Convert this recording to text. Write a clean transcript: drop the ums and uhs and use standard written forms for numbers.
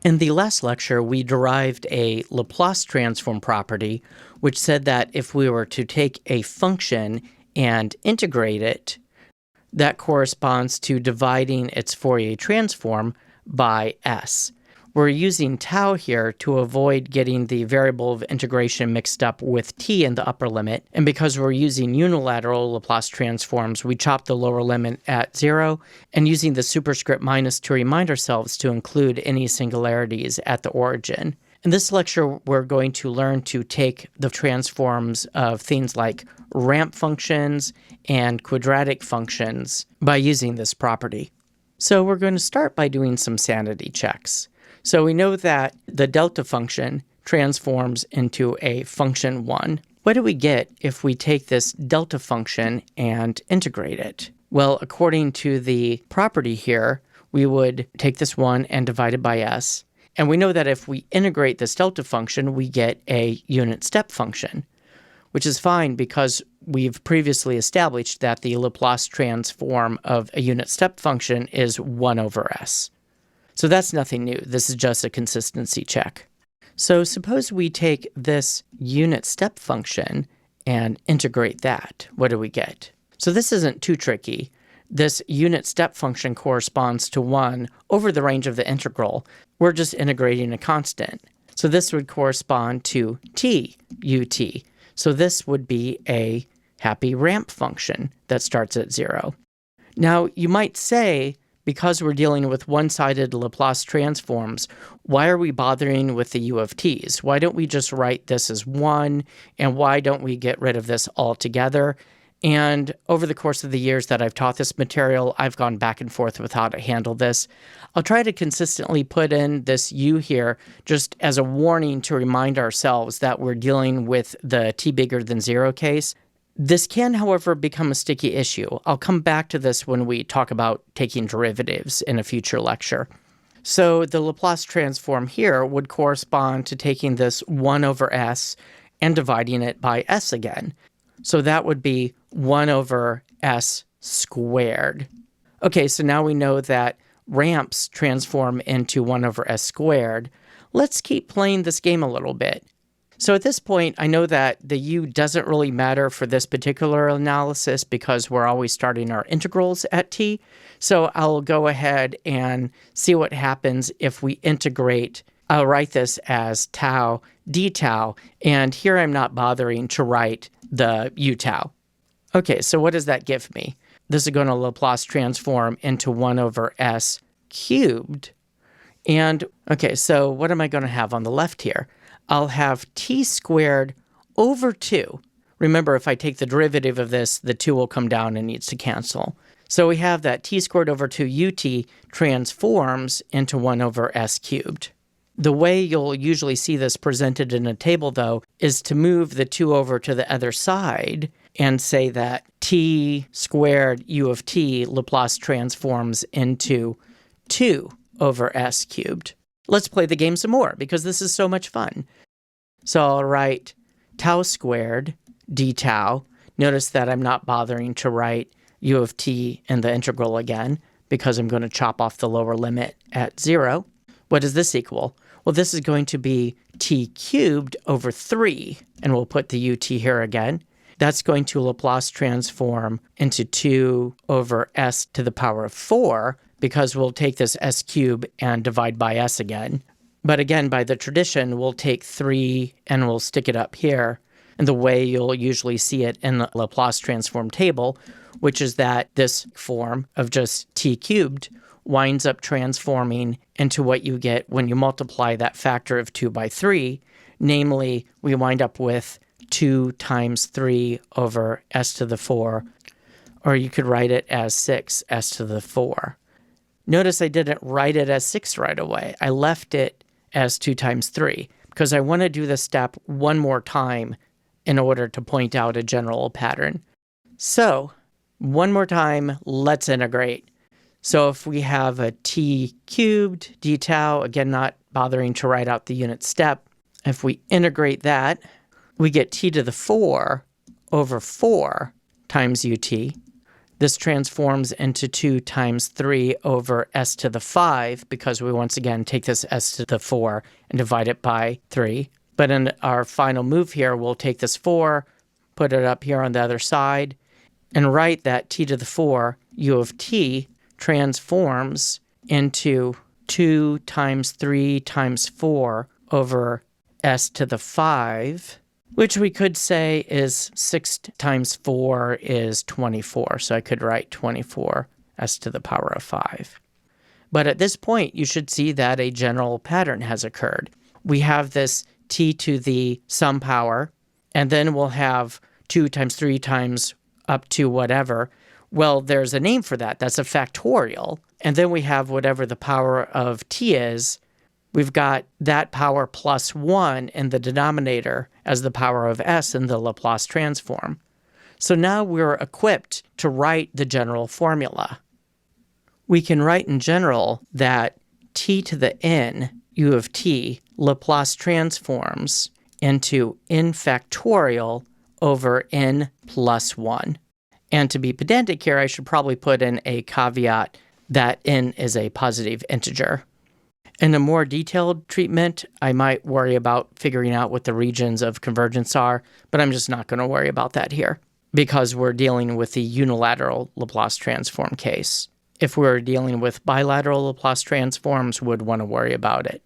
In the last lecture, we derived a Laplace transform property, which said that if we were to take a function and integrate it, that corresponds to dividing its Fourier transform by s. We're using tau here to avoid getting the variable of integration mixed up with t in the upper limit, and because we're using unilateral Laplace transforms, we chop the lower limit at 0, and using the superscript minus to remind ourselves to include any singularities at the origin. In this lecture, we're going to learn to take the transforms of things like ramp functions and quadratic functions by using this property. So we're going to start by doing some sanity checks. So we know that the delta function transforms into a function 1. What do we get if we take this delta function and integrate it? Well, according to the property here, we would take this 1 and divide it by s. And we know that if we integrate this delta function, we get a unit step function, which is fine because we've previously established that the Laplace transform of a unit step function is 1 over s. So that's nothing new. This is just a consistency check. So suppose we take this unit step function and integrate that. What do we get? So this isn't too tricky. This unit step function corresponds to 1 over the range of the integral. We're just integrating a constant. So this would correspond to t ut. So this would be a happy ramp function that starts at 0. Now, you might say, because we're dealing with one-sided Laplace transforms, why are we bothering with the u of t's? Why don't we just write this as 1, and why don't we get rid of this altogether? And over the course of the years that I've taught this material, I've gone back and forth with how to handle this. I'll try to consistently put in this u here just as a warning to remind ourselves that we're dealing with the t bigger than 0 case. This can, however, become a sticky issue. I'll come back to this when we talk about taking derivatives in a future lecture. So the Laplace transform here would correspond to taking this 1 over s and dividing it by s again. So that would be 1 over s squared. Okay, so now we know that ramps transform into 1 over s squared. Let's keep playing this game a little bit. So at this point, I know that the u doesn't really matter for this particular analysis because we're always starting our integrals at t. So I'll go ahead and see what happens if we integrate. I'll write this as tau d tau, and here I'm not bothering to write the u tau. Okay, so what does that give me? This is going to Laplace transform into 1 over s cubed. And, okay, so what am I going to have on the left here? I'll have t squared over 2. Remember, if I take the derivative of this, the 2 will come down and needs to cancel. So we have that t squared over 2 ut transforms into 1 over s cubed. The way you'll usually see this presented in a table, though, is to move the 2 over to the other side and say that t squared u of t Laplace transforms into 2 over s cubed. Let's play the game some more because this is so much fun. So I'll write tau squared d tau. Notice that I'm not bothering to write u of t in the integral again because I'm going to chop off the lower limit at 0. What does this equal? Well, this is going to be t cubed over 3, and we'll put the ut here again. That's going to Laplace transform into 2 over s to the power of 4, because we'll take this s cubed and divide by s again. But again, by the tradition, we'll take 3 and we'll stick it up here. And the way you'll usually see it in the Laplace transform table, which is that this form of just t cubed winds up transforming into what you get when you multiply that factor of 2 by 3. Namely, we wind up with 2 times 3 over s to the 4, or you could write it as 6 s to the 4. Notice I didn't write it as 6 right away. I left it as 2 times 3 because I want to do this step one more time in order to point out a general pattern. So, one more time, let's integrate. So if we have a t cubed d tau, again, not bothering to write out the unit step, if we integrate that, we get t to the 4 over 4 times ut. This transforms into 2 times 3 over s to the 5 because we once again take this s to the 4 and divide it by 3. But in our final move here, we'll take this 4, put it up here on the other side, and write that t to the 4 u of t transforms into 2 times 3 times 4 over s to the 5, which we could say is 6 times 4 is 24. So I could write 24 s to the power of 5. But at this point, you should see that a general pattern has occurred. We have this t to the some power, and then we'll have 2 times 3 times up to whatever. Well, there's a name for that. That's a factorial. And then we have whatever the power of t is. We've got that power plus 1 in the denominator as the power of s in the Laplace transform. So now we're equipped to write the general formula. We can write in general that t to the n u of t Laplace transforms into n factorial over n plus 1. And to be pedantic here, I should probably put in a caveat that n is a positive integer. In a more detailed treatment, I might worry about figuring out what the regions of convergence are, but I'm just not going to worry about that here because we're dealing with the unilateral Laplace transform case. If we're dealing with bilateral Laplace transforms, we would want to worry about it.